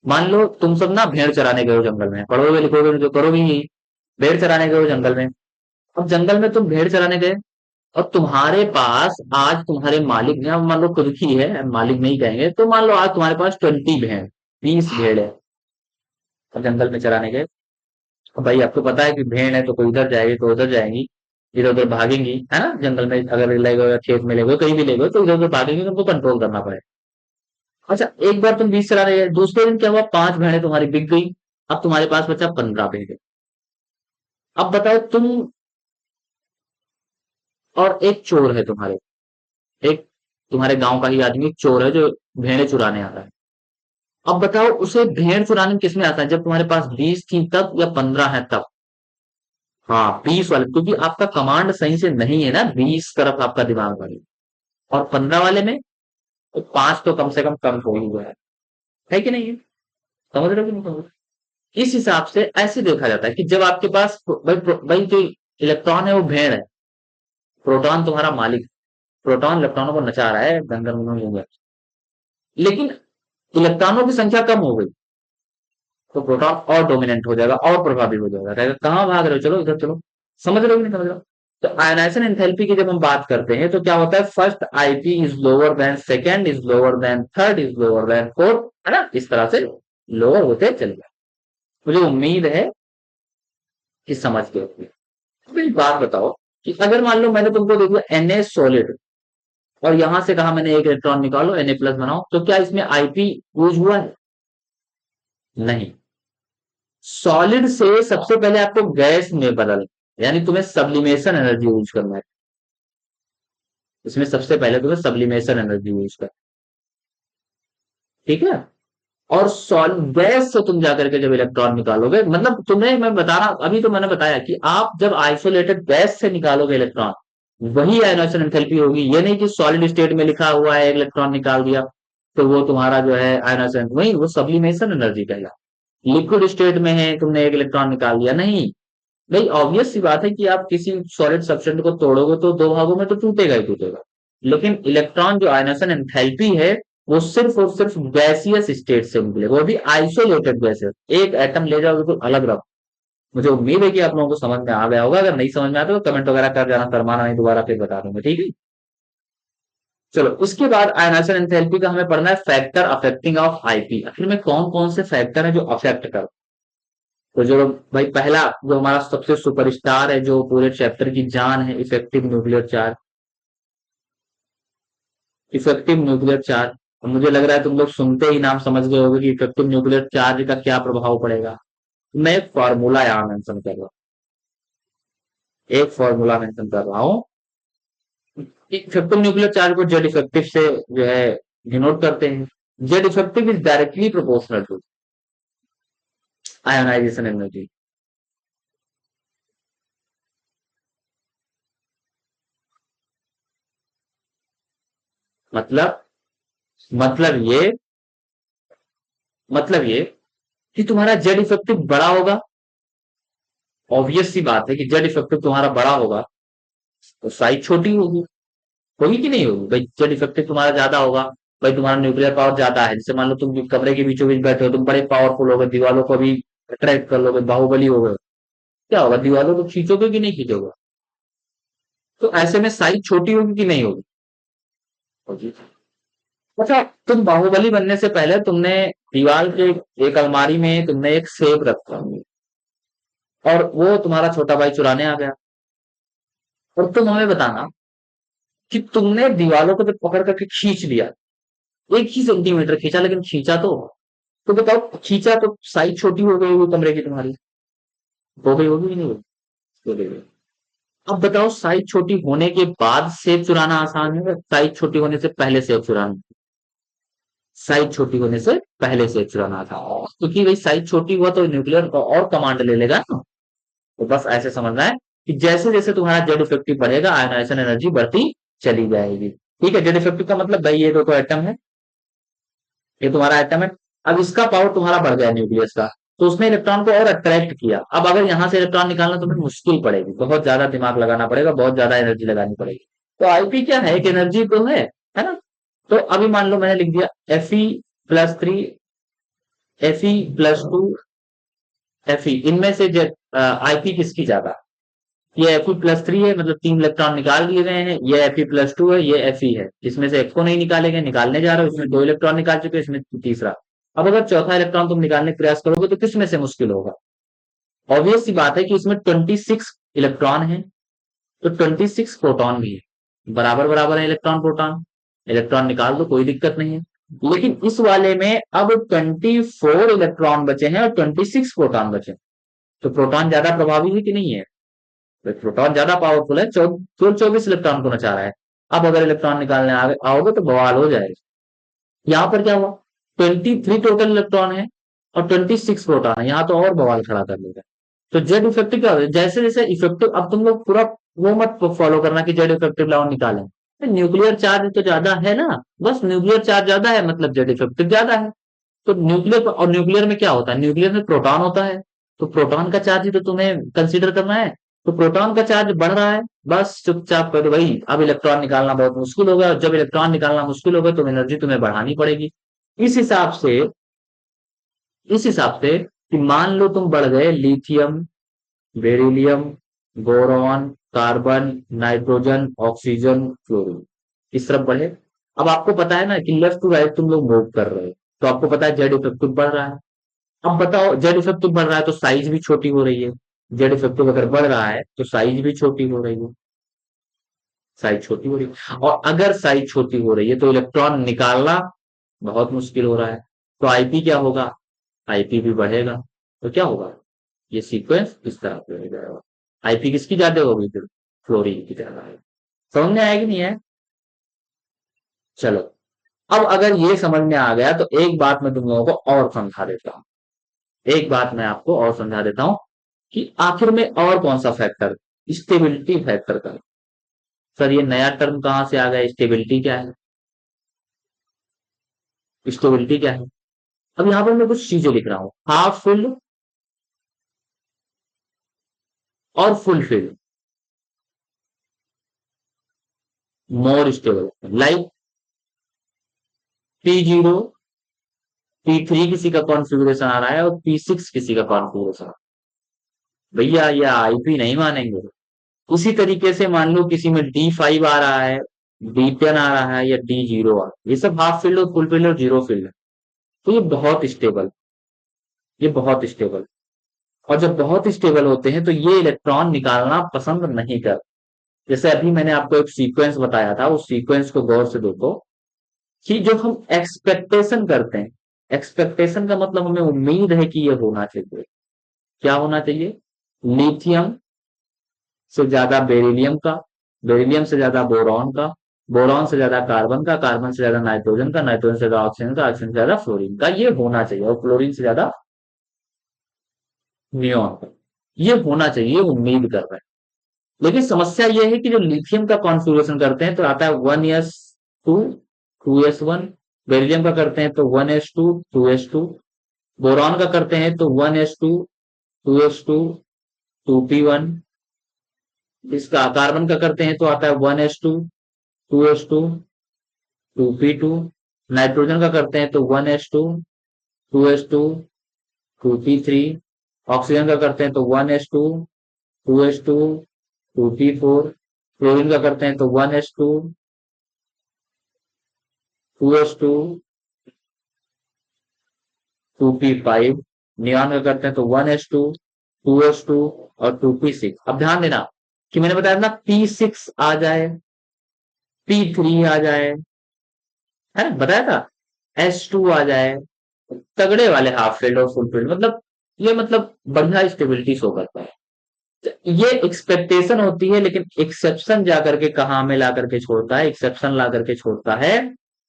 मान लो तुम सब ना भेड़ चराने गए हो जंगल में, पढ़ोगे लिखोगे जो करोगे ही, भेड़ चराने गए हो जंगल में। अब जंगल में तुम भेड़ चराने गए और तुम्हारे पास आज तुम्हारे मालिक ने, अब मान लो खुद की है, मालिक नहीं कहेंगे, तो मान लो आज तुम्हारे पास 20 भेड़, 20 भेड़ है। अब जंगल में चराने गए, अब भाई आपको पता है कि भेड़ है तो कोई इधर जाएगी तो उधर जाएंगी, इधर उधर भागेंगी, है ना, जंगल में अगर ले गए या खेत में ले गए कहीं भी ले गए तो इधर उधर भागेंगे, तो उनको कंट्रोल करना पड़ेगा। अच्छा, एक बार तुम 20 चराने गए, दूसरे दिन क्या हुआ, 5 भेड़ें तुम्हारी बिक गई। अब तुम्हारे पास बचा 15 भेड़ें। अब बताओ तुम और एक चोर है तुम्हारे, एक तुम्हारे गांव का ही आदमी चोर है जो भेड़ें चुराने आता है। अब बताओ उसे भेड़ चुराने में किसमें आता है, जब तुम्हारे पास 20 थी तब या 15 है तब? हाँ 20 वाले, क्योंकि आपका कमांड सही से नहीं है ना, 20 तरफ आपका दिमाग वाले। और 15 वाले में तो 5 तो कम से कम कम हो ही हुआ है कि नहीं है? समझ रहे हो कि नहीं समझ रहे हो? इस हिसाब से ऐसे देखा जाता है कि जब आपके पास भाई जो इलेक्ट्रॉन है वो भेड़ है, प्रोटॉन तुम्हारा मालिक, प्रोटॉन इलेक्ट्रॉनों को नचा रहा है धन धन, लेकिन इलेक्ट्रॉनों की संख्या कम हो गई, तो प्रोटॉन और डोमिनेंट हो जाएगा और प्रभावी हो जाएगा, कहेगा कहाँ भाग रहे हो, चलो इधर चलो। समझ रहे हो कि नहीं समझ रहे हो? तो आयनाइजेशन एंथैल्पी की जब हम बात करते हैं तो क्या होता है, first IP is lower than, second is lower than, third is lower than fourth, है ना, इस तरह से लोअर होते चले गए। मुझे उम्मीद है कि समझ गए होंगे। तो एक बात बताओ कि अगर मान लो मैंने तुमको दे दिया Na सॉलिड और यहां से कहा मैंने एक इलेक्ट्रॉन निकालो Na प्लस बनाओ, तो क्या इसमें आईपी यूज हुआ है? नहीं। सॉलिड से सबसे पहले आपको गैस में बदल, यानी तुम्हें सब्लिमेशन एनर्जी यूज करना है। इसमें सबसे पहले तुम्हें सब्लिमेशन एनर्जी यूज करना है, ठीक है। और सॉलिड गैस से तुम जाकर के जब इलेक्ट्रॉन निकालोगे, मतलब तुम्हें मैं बता रहा, अभी तो मैंने बताया कि आप जब आइसोलेटेड गैस से निकालोगे इलेक्ट्रॉन, वही आयनोशन एंथैल्पी होगी। ये नहीं कि सॉलिड स्टेट में लिखा हुआ है इलेक्ट्रॉन निकाल दिया तो वो तुम्हारा जो है आयनोशन, वही वो सब्लिमेशन एनर्जी कहला। लिक्विड स्टेट में है, तुमने एक इलेक्ट्रॉन निकाल दिया, नहीं भाई। ऑब्वियस सी बात है कि आप किसी सॉलिड सब्सटेंस को तोड़ोगे तो दो भागों में तो टूटेगा ही टूटेगा। लेकिन इलेक्ट्रॉन जो आयनोशन एंथैल्पी है, वो सिर्फ और सिर्फ गैसियस स्टेट से निकलेगा, वो भी आइसोलेटेड गैसेस। एक एटम ले जाओ बिल्कुल अलग रखो। मुझे उम्मीद है कि आप लोगों को समझ में आ गया होगा। अगर नहीं समझ में आता तो कमेंट वगैरह कर जाना, शर्माना नहीं, दोबारा फिर बता दूंगा, ठीक है। चलो, उसके बाद आयनाइजेशन एंथैल्पी का हमें पढ़ना है फैक्टर अफेक्टिंग ऑफ आईपी। आखिर में कौन कौन से फैक्टर है जो अफेक्ट कर। तो जो भाई पहला जो हमारा सबसे सुपरस्टार है, जो पूरे चैप्टर की जान है, effective nuclear charge. Effective nuclear charge, और मुझे लग रहा है तुम लोग सुनते ही नाम समझ गए होगे कि इफेक्टिव न्यूक्लियर चार्ज का क्या प्रभाव पड़ेगा। मैं एक फॉर्मूला यहाँ मेंशन कर रहा हूँ, एक फॉर्मूला मेंशन कर रहा हूँ। इफेक्टिव न्यूक्लियर चार्ज को जेड इफेक्टिव से जो है डिनोट करते हैं। Z effective is directly proportional to ionisation energy. मतलब मतलब ये मतलब ये कि तुम्हारा जेड इफेक्टिव बड़ा होगा। ऑब्वियस सी बात है कि जेड इफेक्टिव तुम्हारा बड़ा होगा तो साइज छोटी होगी। होगी कि नहीं होगी भाई? जेड इफेक्टिव तुम्हारा ज्यादा होगा, भाई तुम्हारा न्यूक्लियर पावर ज्यादा है। जैसे मान लो तुम कमरे के बीचों बीच बैठे हो, तुम बड़े पावरफुल हो गए, दीवालों को भी अट्रैक्ट कर लोगे, बाहुबली हो गए, क्या होगा? दीवालों को खींचोगे कि नहीं खींचोगे? तो ऐसे में साइज छोटी होगी कि नहीं होगी? होगी। अच्छा, तुम बाहुबली बनने से पहले तुमने दीवार के एक अलमारी में तुमने एक सेब रखा, और वो तुम्हारा छोटा भाई चुराने आ गया, और तुम हमें बताना कि तुमने दीवालों को जब पकड़ करके खींच लिया, एक ही सेंटीमीटर खींचा लेकिन खींचा तो बताओ, खींचा तो साइज छोटी हो गई वो कमरे की तुम्हारी, हो गई होगी कि नहीं होगी? हो गई। अब बताओ, साइज छोटी होने के बाद सेब चुराना आसान है, साइज छोटी होने से पहले सेब चुराना? साइज छोटी होने से पहले सेब चुराना आसान है, क्योंकि भाई साइज छोटी हुआ तो न्यूक्लियर और कमांड ले लेगा ना। तो बस ऐसे समझना है कि जैसे जैसे तुम्हारा जेड इफेक्टिव बढ़ेगा, आयनाइजेशन एनर्जी बढ़ती चली जाएगी। ठीक है, जेड इफेक्टिव का मतलब भाई ये दो तो एटम है, ये तुम्हारा एटम है। अब इसका पावर तुम्हारा बढ़ गया न्यूक्लियस का, तो उसने इलेक्ट्रॉन को और अट्रैक्ट किया। अब अगर यहां से इलेक्ट्रॉन निकालना तुम्हें मुश्किल पड़ेगी, बहुत ज्यादा दिमाग लगाना पड़ेगा, बहुत ज्यादा एनर्जी लगानी पड़ेगी। तो आईपी क्या है? एक एनर्जी तो है ना? तो अभी मान लो मैंने लिख दिया Fe+3, Fe+2, Fe, इनमें से आईपी किसकी ज्यादा? ये Fe+3 है, मतलब 3 इलेक्ट्रॉन निकाल दिए गए हैं। ये Fe+2 है, ये Fe है। इसमें से एक को नहीं निकालेंगे, निकालने जा रहे हो, इसमें 2 इलेक्ट्रॉन निकाल चुके हैं, इसमें तीसरा। अब अगर चौथा इलेक्ट्रॉन तुम निकालने का प्रयास करोगे तो किसमें से मुश्किल होगा? ऑब्वियस सी बात है कि इसमें 26 इलेक्ट्रॉन है, तो 26 प्रोटॉन भी है, बराबर बराबर है इलेक्ट्रॉन प्रोटॉन। इलेक्ट्रॉन निकाल दो, कोई दिक्कत नहीं है। लेकिन इस वाले में अब 24 इलेक्ट्रॉन बचे हैं और 26 प्रोटॉन बचे हैं। तो प्रोटॉन ज्यादा प्रभावी है कि नहीं है? तो प्रोटॉन ज्यादा पावरफुल है, 24 इलेक्ट्रॉन को नचा रहा है। अब अगर इलेक्ट्रॉन निकालने आओगे तो बवाल हो जाएगा। यहाँ पर क्या हुआ? 23 टोटल इलेक्ट्रॉन है और 26 प्रोटॉन है, यहाँ तो और बवाल खड़ा कर लेगा। तो जेड इफेक्टिव क्या होता है? जैसे जैसे इफेक्टिव, अब तुम लोग पूरा वो मत फॉलो करना कि जेड इफेक्टिव लाओ निकालें। न्यूक्लियर चार्ज तो ज्यादा है ना, बस न्यूक्लियर चार्ज ज्यादा है मतलब जेड इफेक्टिव ज्यादा है। तो न्यूक्लियर, और न्यूक्लियर में क्या होता है? न्यूक्लियर में प्रोटॉन होता है, तो प्रोटॉन का चार्ज ही तो तुम्हें कंसीडर करना है। तो प्रोटॉन का चार्ज बढ़ रहा है, बस चुपचाप करो भाई, अब इलेक्ट्रॉन निकालना बहुत मुश्किल होगा, और जब इलेक्ट्रॉन निकालना मुश्किल होगा तो एनर्जी तुम्हें बढ़ानी पड़ेगी। इस हिसाब से इस हिसाब से कि मान लो तुम बढ़ गए lithium, beryllium, boron, carbon, nitrogen, oxygen, fluorine, इस तरफ बढ़े। अब आपको पता है ना कि लेफ्ट टू राइट तुम लोग मूव कर रहे हो, तो आपको पता है जेड इफेक्टिव बढ़ रहा है। अब बताओ, जेड इफेक्टिव बढ़ रहा है तो साइज भी छोटी हो रही है। जेड इफेक्टिव अगर बढ़ रहा है तो साइज भी छोटी हो रही है। साइज छोटी हो रही है, और अगर साइज छोटी हो रही है तो इलेक्ट्रॉन निकालना बहुत मुश्किल हो रहा है। तो आईपी क्या होगा? आईपी भी बढ़ेगा। तो क्या होगा? ये सीक्वेंस इस तरह से हो जाएगा। आईपी किसकी ज्यादा होगी फिर? फ्लोरीन की ज्यादा है। समझ में आएगी नहीं है? चलो, अब अगर ये समझ में आ गया तो एक बात मैं तुम लोगों को और समझा देता हूँ। एक बात मैं आपको और समझा देता हूँ कि आखिर में और कौन सा फैक्टर, स्टेबिलिटी फैक्टर का। सर ये नया टर्म कहाँ से आ गया, स्टेबिलिटी क्या है? स्टेबिलिटी क्या है? अब यहाँ पर मैं कुछ चीजें लिख रहा हूँ, हाफ फिल्ड और full field, more stable, like P0 P3 किसी का कॉन्फ़िगरेशन आ रहा है और P6 किसी का कॉन्फ़िगरेशन। भैया ये आईपी नहीं मानेंगे। उसी तरीके से मान लो किसी में D5 आ रहा है, D10 आ रहा है या D0 आ रहा है, ये सब हाफ फील्ड और फुल फील्ड और जीरो फील्ड है। तो ये बहुत स्टेबल, ये बहुत स्टेबल। और जब बहुत स्टेबल होते हैं तो ये इलेक्ट्रॉन निकालना पसंद नहीं कर। जैसे अभी मैंने आपको एक सीक्वेंस बताया था, उस सीक्वेंस को गौर से देखो कि जो हम एक्सपेक्टेशन करते हैं, एक्सपेक्टेशन का मतलब हमें उम्मीद है कि ये होना चाहिए। क्या होना चाहिए? लिथियम से ज्यादा बेरिलियम का, बेरिलियम से ज्यादा बोरॉन का, बोरॉन से ज्यादा कार्बन का, कार्बन से ज्यादा नाइट्रोजन का, नाइट्रोजन से ज्यादा ऑक्सीजन का, ऑक्सीजन से ज्यादा फ्लोरीन का, ये होना चाहिए। और फ्लोरीन से ज्यादा नियोन का, ये होना चाहिए, ये उम्मीद कर रहे हैं। लेकिन समस्या ये है कि जो लिथियम का कॉन्फ़िगरेशन करते हैं तो आता है 1s2 2s1, बेरिलियम का करते हैं तो 1s2 2s2, बोरॉन का करते हैं तो 1s2 2s2 2p1, इसका कार्बन का करते हैं तो आता है 1s2 2s2 2p2, नाइट्रोजन का करते हैं तो 1s2 2s2 2p3, ऑक्सीजन का करते हैं तो 1s2 2s2 2p4, क्लोरीन का करते हैं तो 1s2 2s2 2p5, नियॉन का करते हैं तो 1s2 2s2 और 2p6। अब ध्यान देना कि मैंने बताया ना P6 आ जाए, P3 आ जाए, है बताया था, S2 आ जाए, तगड़े वाले हाफ फील्ड और फुल फील्ड, मतलब ये मतलब बढ़िया स्टेबिलिटी शो करता है। तो ये एक्सपेक्टेशन होती है, लेकिन एक्सेप्शन जा करके कहाँ में ला करके छोड़ता है, एक्सेप्शन ला करके छोड़ता है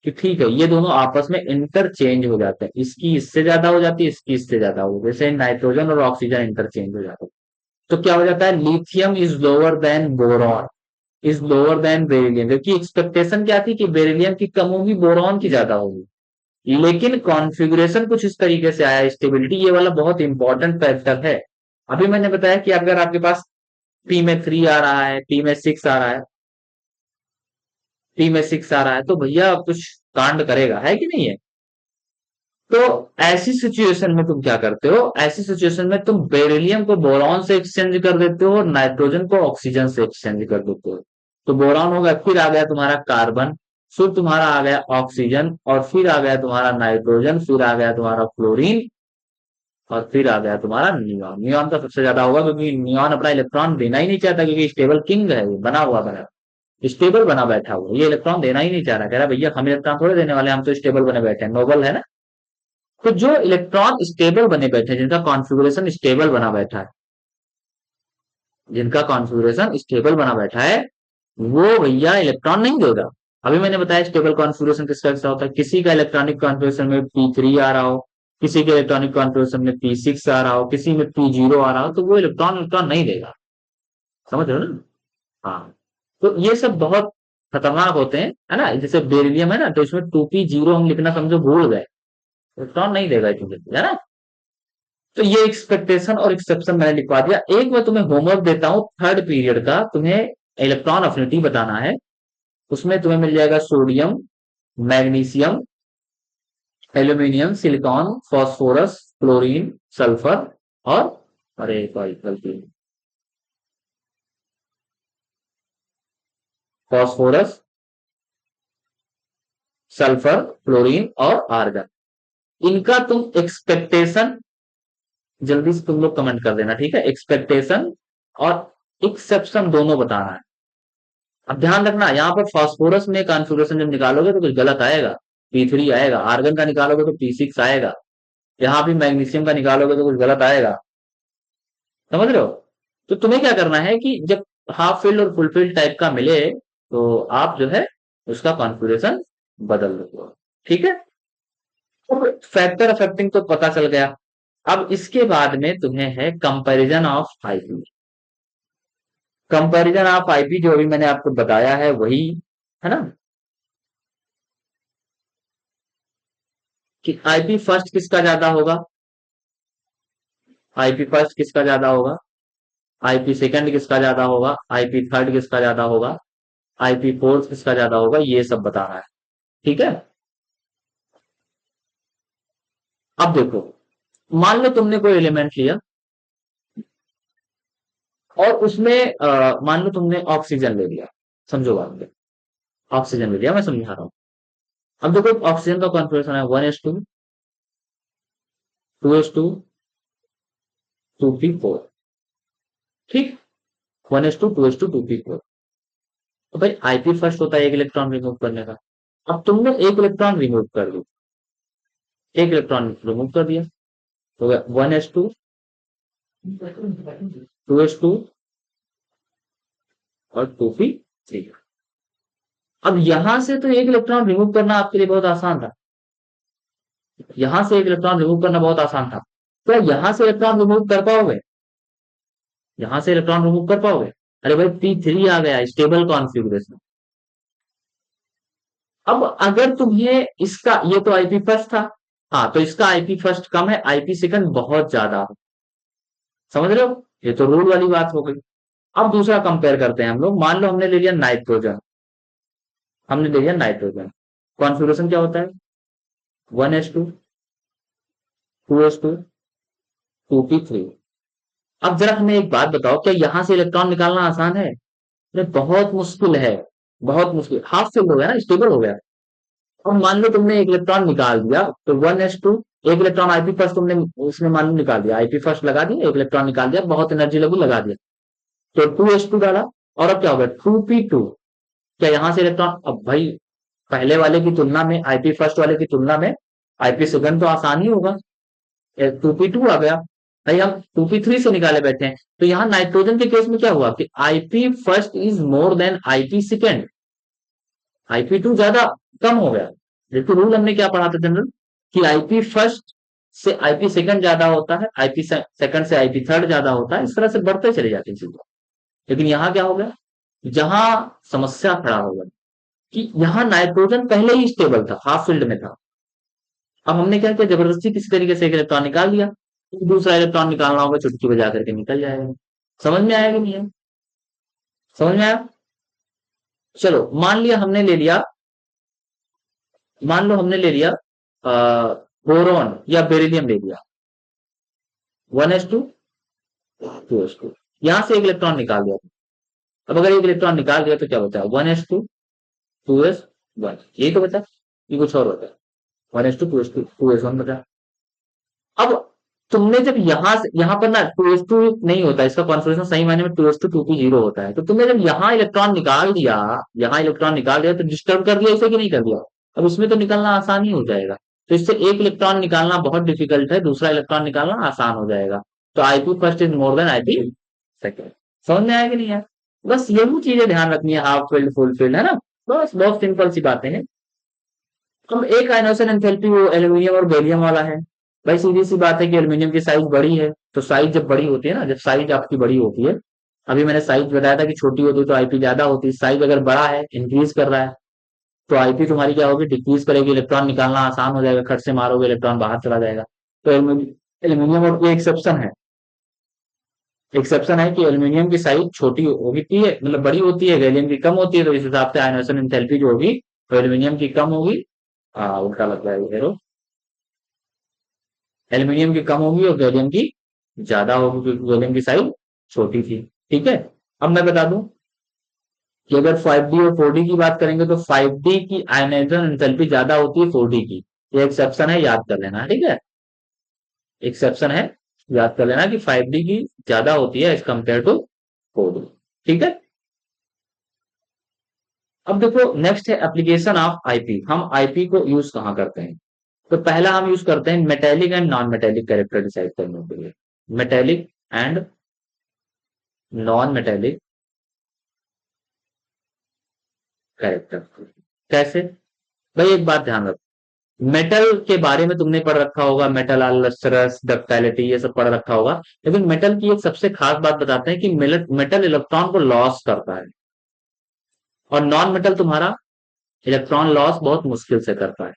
कि ठीक है ये दोनों आपस में इंटरचेंज हो जाते हैं, इसकी इससे ज्यादा हो जाती है, इसकी इससे ज्यादा हो, जैसे नाइट्रोजन और ऑक्सीजन इंटरचेंज हो जाते हैं। तो क्या हो जाता है, lithium is lower than boron, is lower than beryllium, जबकि एक्सपेक्टेशन क्या थी कि बेरिलियम की कम होगी, बोरॉन की ज्यादा होगी। लेकिन कॉन्फ़िगरेशन कुछ इस तरीके से आया, स्टेबिलिटी ये वाला बहुत इंपॉर्टेंट फैक्टर है। अभी मैंने बताया कि अगर आपके पास पी में 3 आ रहा है, पी में 6 आ रहा है, पी में 6 आ रहा है, तो भैया कुछ कांड करेगा, है कि नहीं है? तो ऐसी सिचुएशन में तुम क्या करते हो, ऐसी सिचुएशन में तुम बेरिलियम को बोरॉन से एक्सचेंज कर देते हो और नाइट्रोजन को ऑक्सीजन से एक्सचेंज कर देते हो। तो बोरॉन होगा, फिर आ गया तुम्हारा कार्बन, फिर तुम्हारा आ गया ऑक्सीजन, और फिर आ गया तुम्हारा नाइट्रोजन, फिर आ गया तुम्हारा फ्लोरीन, और फिर आ गया तुम्हारा नियॉन। नियॉन का सबसे ज्यादा होगा क्योंकि नियॉन अपना इलेक्ट्रॉन देना ही नहीं चाहता, क्योंकि स्टेबल किंग है, ये बना स्टेबल बना बैठा हुआ, ये इलेक्ट्रॉन देना ही नहीं चाह रहा, कह रहा भैया हम इलेक्ट्रॉन थोड़े देने वाले, हम तो स्टेबल बने बैठे हैं, नोबल है ना। तो जो इलेक्ट्रॉन स्टेबल बने बैठे हैं, जिनका कॉन्फ़िगरेशन स्टेबल बना बैठा है, जिनका कॉन्फ़िगरेशन स्टेबल बना बैठा है, वो भैया इलेक्ट्रॉन नहीं देगा। अभी मैंने बताया स्टेबल कॉन्फ़िगरेशन किसका किसका होता है, किसी का इलेक्ट्रॉनिक कॉन्फ़िगरेशन में P3 आ रहा हो, किसी के इलेक्ट्रॉनिक कॉन्फ़िगरेशन में P6 आ रहा हो, किसी में P0 आ रहा हो, तो वो इलेक्ट्रॉन इलेक्ट्रॉन नहीं देगा। समझ रहे हो ना? हाँ। तो ये सब बहुत खतरनाक होते हैं, है ना। जैसे बेरिलियम है ना, तो इसमें 2p0 हम लिखना समझो भूल गए, इलेक्ट्रॉन नहीं देगा इतनी जल्दी, है ना। तो ये एक्सपेक्टेशन और एक्सेप्शन मैंने लिखवा दिया। एक मैं तुम्हें होमवर्क देता हूँ थर्ड पीरियड का, तुम्हें इलेक्ट्रॉन अफिनिटी बताना है। उसमें तुम्हें मिल जाएगा sodium, magnesium, aluminium, silicon, phosphorus, chlorine, sulphur, और अरे भाई गलती, फास्फोरस, सल्फर, क्लोरीन और आर्गन। इनका तुम एक्सपेक्टेशन जल्दी से तुम लोग कमेंट कर देना, ठीक है। एक्सपेक्टेशन और एक्सेप्शन दोनों बताना है। अब ध्यान रखना यहाँ पर फास्फोरस में कॉन्फ़िगरेशन जब निकालोगे तो कुछ गलत आएगा, P3 आएगा, आर्गन का निकालोगे तो P6 आएगा, यहाँ भी मैग्नीशियम का निकालोगे तो कुछ गलत आएगा। समझ रहे हो? तो तुम्हें क्या करना है कि जब हाफ फील्ड और फुल फील्ड टाइप का मिले तो आप जो है उसका कॉन्फ़िगरेशन बदल दो। ठीक है। अब फैक्टर अफेक्टिंग तो पता चल गया। अब इसके बाद में तुम्हें है comparison of IP. Comparison of IP जो अभी मैंने आपको बताया है वही है ना, कि आईपी फर्स्ट किसका ज्यादा होगा, आईपी फर्स्ट किसका ज्यादा होगा, आईपी सेकंड किसका ज्यादा होगा, आईपी थर्ड किसका ज्यादा होगा, आईपी फोर्थ किसका ज्यादा होगा, ये सब बताना है। ठीक है। अब देखो, मान लो तुमने कोई एलिमेंट लिया और उसमें मान लो तुमने ऑक्सीजन ले लिया, समझो बात में, ऑक्सीजन ले लिया, मैं समझा रहा हूँ। अब देखो ऑक्सीजन का कॉन्फ़िगरेशन है 1s2, 2s2, 2p4। ठीक, 1s2, 2s2, 2p4। तो भाई आईपी फर्स्ट होता है एक इलेक्ट्रॉन रिमूव करने का। अब तुमने एक इलेक्ट्रॉन रिमूव कर दी, एक इलेक्ट्रॉन रिमूव कर दिया, तो 1s2, 2s2 और 2p3। अब यहां से तो एक इलेक्ट्रॉन रिमूव करना आपके लिए बहुत आसान था, यहां से एक इलेक्ट्रॉन रिमूव करना बहुत आसान था। क्या यहां से इलेक्ट्रॉन रिमूव कर पाओगे, यहां से इलेक्ट्रॉन रिमूव कर पाओगे? अरे भाई p3 आ गया स्टेबल कॉन्फ़िगरेशन। अब अगर तुम्हें इसका, ये तो आईपी फर्स्ट था, हाँ तो इसका आईपी फर्स्ट कम है, आईपी सेकंड बहुत ज्यादा है। समझ रहे हो, ये तो रूल वाली बात हो गई। अब दूसरा कंपेयर करते हैं हम लोग, मान लो हमने ले लिया नाइट्रोजन, हमने ले लिया नाइट्रोजन। कॉन्फ़िगरेशन क्या होता है, 1s2, 2s2, 2p3। अब जरा हमें एक बात बताओ, क्या यहां से इलेक्ट्रॉन निकालना आसान है? अरे बहुत मुश्किल है, बहुत मुश्किल। हाफ फिल हो गया ना, स्टेबल हो गया। अब मान लो तुमने एक इलेक्ट्रॉन निकाल दिया, तो 1s2, एक इलेक्ट्रॉन आईपी फर्स्ट तुमने उसमें मान लो निकाल दिया, आईपी फर्स्ट लगा दिया, एक इलेक्ट्रॉन निकाल दिया, बहुत एनर्जी लगी लगा दिया, तो 2s2 डाला, और अब क्या होगा 2p2। क्या यहां से इलेक्ट्रॉन, अब भाई पहले वाले की तुलना में, आईपी फर्स्ट वाले की तुलना में आईपी सेकंड तो आसान ही होगा, 2p2 आ गया। भाई हम 2p3 से निकाले बैठे हैं, तो यहाँ नाइट्रोजन के केस में क्या हुआ कि IP first is more than IP second, IP two ज्यादा कम हो गया। जबकि रूल हमने क्या पढ़ा था जनरल, कि आईपी फर्स्ट से आईपी सेकंड ज्यादा होता है, आईपी सेकंड से आईपी थर्ड ज्यादा होता है, इस तरह से बढ़ते चले जाते हैं चीजें। लेकिन यहाँ क्या हो गया, जहां समस्या खड़ा हो गई कि यहाँ नाइट्रोजन पहले ही स्टेबल था, हाफ फील्ड में था। अब हमने क्या किया, जबरदस्ती किसी तरीके से एक इलेक्ट्रॉन निकाल दिया, दूसरा इलेक्ट्रॉन निकालना होगा, चुटकी बजा करके निकल जाएगा। समझ में आया कि नहीं है, समझ में आया? चलो मान लिया हमने ले लिया, मान लो हमने ले लिया बोरॉन या बेरिलियम ले लिया, 1s2, 2s2, यहां से एक इलेक्ट्रॉन निकाल दिया। अब अगर एक इलेक्ट्रॉन निकाल दिया तो क्या बचा, 1s2, 2s1, यही तो बचा, ये कुछ और बचा, 1s2, 2s2, 2s1 बचा। अब तुमने जब यहां से यहां पर ना 2s2 नहीं होता, इसका कॉन्फ़िगरेशन सही मायने में 2s2 2p0 होता है, तो तुमने जब यहाँ इलेक्ट्रॉन निकाल दिया, यहाँ इलेक्ट्रॉन निकाल दिया तो डिस्टर्ब कर दिया इसे कि नहीं कर दिया? अब उसमें तो निकलना आसान ही हो जाएगा। तो इससे एक इलेक्ट्रॉन निकालना बहुत डिफिकल्ट है, दूसरा इलेक्ट्रॉन निकालना आसान हो जाएगा। तो IP first is more than IP second. समझ में आया कि नहीं है? बस यही चीजें ध्यान रखनी है, हाफ फील्ड फुल फील्ड, है ना। बस बहुत सिंपल सी बातें हैं। अब एक आयनोसन एंथैल्पी वो एल्यूमिनियम और बेरियम वाला है। भाई सीधी सी बात है कि एल्यूमिनियम की साइज बड़ी है, तो साइज जब बड़ी होती है ना, जब साइज आपकी बड़ी होती है, अभी मैंने साइज बताया था कि छोटी होती है तो आईपी ज्यादा होती है, साइज अगर बड़ा है, इंक्रीज कर रहा है, तो आईपी तुम्हारी क्या होगी, डिक्रीज करेगी, इलेक्ट्रॉन निकालना आसान हो जाएगा, खट से मारोगे इलेक्ट्रॉन बाहर चला जाएगा। तो एल्यूमिनियम और ये एक्सेप्शन है, एक्सेप्शन है कि एल्यूमिनियम की साइज छोटी होती है, मतलब बड़ी होती है, गैलियम की कम होती है, तो इस हिसाब से आयनोसन एंथैल्पी जो होगी तो एल्यूमिनियम की कम होगी। उल्टा लग जाएगा, एल्यूमिनियम की कम होगी और गैलियम की ज्यादा होगी, क्योंकि गैलियम की साइज छोटी थी। ठीक है। अब मैं बता दूं कि अगर 5d और 4d की बात करेंगे तो 5d की आयनाइजेशन एंथैल्पी ज्यादा होती है 4d की। ये एक्सेप्शन है, याद कर लेना, ठीक है, एक्सेप्शन है, याद कर लेना कि 5d की ज्यादा होती है एज कंपेयर टू 4d। ठीक है। अब देखो नेक्स्ट है एप्लीकेशन ऑफ आईपी, हम आईपी को यूज कहाँ करते हैं? तो पहला हम यूज करते हैं metallic and non metallic character decide करने के लिए, metallic and non metallic character. कैसे? भाई एक बात ध्यान रखो, मेटल के बारे में तुमने पढ़ रखा होगा, मेटल लस्टरस, डक्टाइलिटी, ये सब पढ़ रखा होगा। लेकिन मेटल की एक सबसे खास बात बताते हैं कि मेटल इलेक्ट्रॉन को लॉस करता है, और नॉन मेटल तुम्हारा इलेक्ट्रॉन लॉस बहुत मुश्किल से करता है।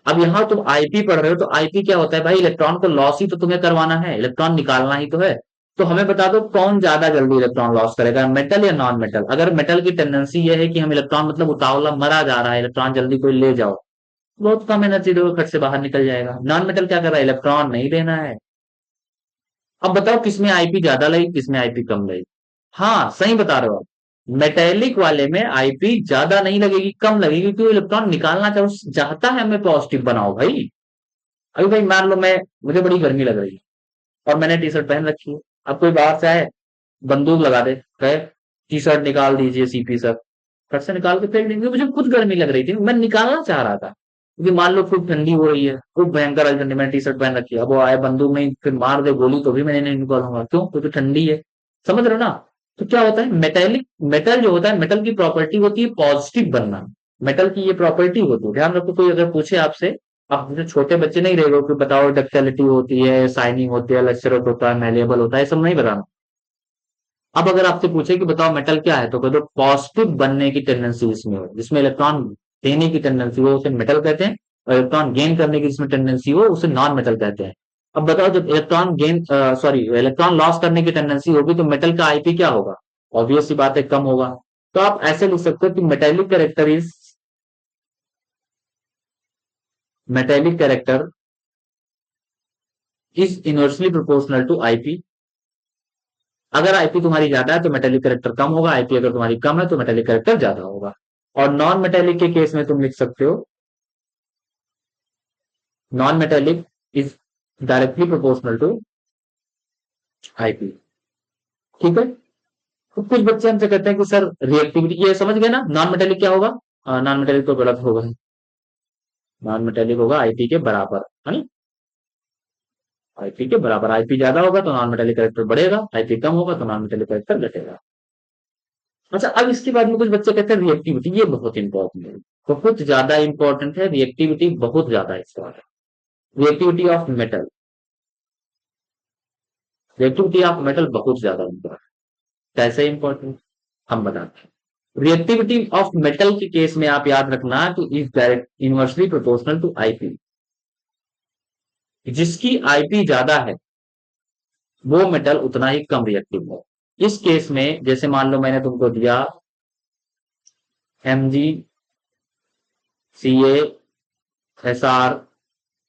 अब यहाँ तुम आईपी पढ़ रहे हो, तो आईपी क्या होता है भाई? इलेक्ट्रॉन को लॉस ही तो तुम्हें करवाना है, इलेक्ट्रॉन निकालना ही तो है। तो हमें बता दो कौन ज्यादा जल्दी इलेक्ट्रॉन लॉस करेगा, मेटल या नॉन मेटल? अगर मेटल की टेंडेंसी ये है कि हम इलेक्ट्रॉन मतलब उतावला मरा जा रहा है, इलेक्ट्रॉन जल्दी कोई ले जाओ, बहुत कम एनर्जी दोगे, खट से बाहर निकल जाएगा। नॉन मेटल क्या कर रहा है? इलेक्ट्रॉन नहीं देना है। अब बताओ किसमें आईपी ज्यादा लगी, किसमें आईपी कम लगी? हाँ, सही बता रहे हो आप। मेटेलिक वाले में आईपी ज्यादा नहीं लगेगी, कम लगेगी, क्योंकि वो इलेक्ट्रॉन निकालना चाहता है, हमें पॉजिटिव बनाओ भाई। अभी भाई मान लो मैं, मुझे बड़ी गर्मी लग रही है और मैंने टी शर्ट पहन रखी है। अब कोई बाहर से आए, बंदूक लगा दे, कहे टी शर्ट निकाल दीजिए सीपी सर, फट से निकाल के फेंक देंगे। मुझे खुद गर्मी लग रही थी, मैं निकालना चाह रहा था, क्योंकि मान लो खूब ठंडी हो रही है, खूब भयंकर वाली ठंडी, मैंने टी शर्ट पहन रखी है, अब वो आए बंदूक में फिर मार दे गोली, तो भी मैंने नहीं निकालूंगा, क्यों? क्योंकि ठंडी है। समझ रहे हो ना? तो क्या होता है, मेटेलिक मेटल जो होता है, मेटल की प्रॉपर्टी होती है पॉजिटिव बनना। मेटल की ये प्रॉपर्टी होती है, ध्यान रखो। कोई अगर पूछे आपसे, आप जैसे छोटे बच्चे नहीं रहे हो कि बताओ डक्टिलिटी होती है, शाइनिंग होती है, लचरत होता है, मैलेबल होता है, ये सब नहीं बताना। अब अगर आपसे पूछे कि बताओ मेटल क्या है, तो कह दो पॉजिटिव बनने की टेंडेंसी इसमें हो, जिसमें इलेक्ट्रॉन देने की टेंडेंसी हो उसे मेटल कहते हैं, और इलेक्ट्रॉन गेन करने की जिसमें टेंडेंसी हो उसे नॉन मेटल कहते हैं। अब बताओ जब electron gain, sorry, electron loss करने की टेंडेंसी होगी, तो मेटल का आईपी क्या होगा? ऑब्वियस सी बात है, कम होगा। तो आप ऐसे लिख सकते हो कि metallic character is inversely proportional to IP. अगर आईपी तुम्हारी ज्यादा है तो मेटेलिक कैरेक्टर कम होगा, आईपी अगर तुम्हारी कम है तो मेटेलिक कैरेक्टर ज्यादा होगा। और नॉन मेटेलिक के केस में तुम लिख सकते हो non metallic is directly proportional to IP. ठीक है। तो कुछ बच्चे हमसे कहते हैं कि सर रिएक्टिविटी, ये समझ गए ना नॉन मेटेलिक क्या होगा? नॉन मेटेलिक तो गलत होगा, नॉन मेटेलिक होगा आईपी के बराबर, है ना? आईपी के बराबर, आईपी ज्यादा होगा तो नॉन मेटेलिक कैरेक्टर बढ़ेगा, आईपी कम होगा तो नॉन मेटेलिक कैरेक्टर घटेगा। अच्छा, अब इसके बाद में कुछ बच्चे कहते हैं रिएक्टिविटी, ये बहुत इंपॉर्टेंट है, बहुत ज्यादा इंपॉर्टेंट है रिएक्टिविटी, बहुत ज्यादा इसका है। Reactivity of metal, reactivity of metal बहुत ज्यादा इंपॉर्टेंट। कैसे इंपॉर्टेंट, हम बताते हैं। रिएक्टिविटी ऑफ मेटल के केस में आप याद रखना कि is direct inversely proportional to IP. जिसकी आईपी ज्यादा है वो मेटल उतना ही कम रिएक्टिव है। इस केस में जैसे मान लो मैंने तुमको दिया M G, C A, S R,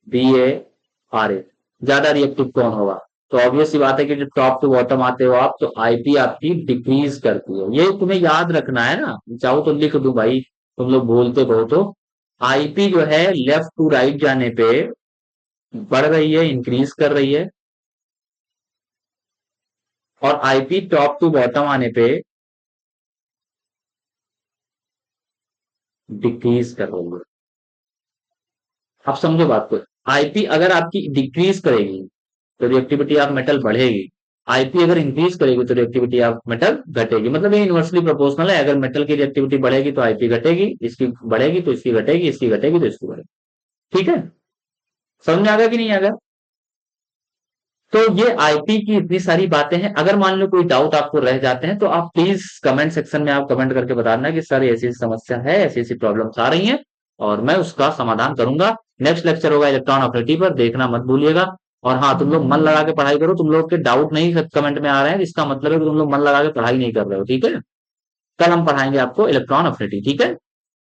B A, R A, ज्यादा रिएक्टिव कौन होगा? तो ऑब्वियस सी बात है कि जब टॉप टू बॉटम आते हो आप, तो आईपी आपकी डिक्रीज करती है, ये तुम्हें याद रखना है ना। चाहो तो लिख दूं भाई, तुम लोग बोलते बहुत हो। आईपी जो है लेफ्ट टू राइट जाने पे बढ़ रही है, इंक्रीज कर रही है, और आईपी टॉप टू बॉटम आने पे डिक्रीज कर रही है। आप समझो बात को। आईपी अगर आपकी डिक्रीज करेगी तो रिएक्टिविटी ऑफ मेटल बढ़ेगी, आईपी अगर इंक्रीज करेगी तो रिएक्टिविटी ऑफ मेटल घटेगी। मतलब ये इनवर्सली प्रोपोर्शनल है, अगर मेटल की रिएक्टिविटी बढ़ेगी तो आईपी घटेगी, इसकी बढ़ेगी तो इसकी घटेगी, इसकी घटेगी तो इसकी बढ़ेगी। ठीक है, समझ में आ गया कि नहीं आ गया? तो ये आईपी की इतनी सारी बातें हैं। अगर मान लो कोई डाउट आपको रह जाते हैं तो आप प्लीज कमेंट सेक्शन में आप कमेंट करके बताना कि सर ऐसी ऐसी समस्या है, ऐसी ऐसी प्रॉब्लम्स आ रही हैं, और मैं उसका समाधान करूंगा। नेक्स्ट लेक्चर होगा इलेक्ट्रॉन ऑपरेटी पर, देखना मत भूलिएगा। और हाँ, तुम लोग मन लगा के पढ़ाई करो, तुम लोग के डाउट नहीं कमेंट में आ रहे हैं, इसका मतलब है कि तुम लोग मन लगा के पढ़ाई नहीं कर रहे हो। ठीक है, कल हम पढ़ाएंगे आपको इलेक्ट्रॉन ऑपरेटी। ठीक है।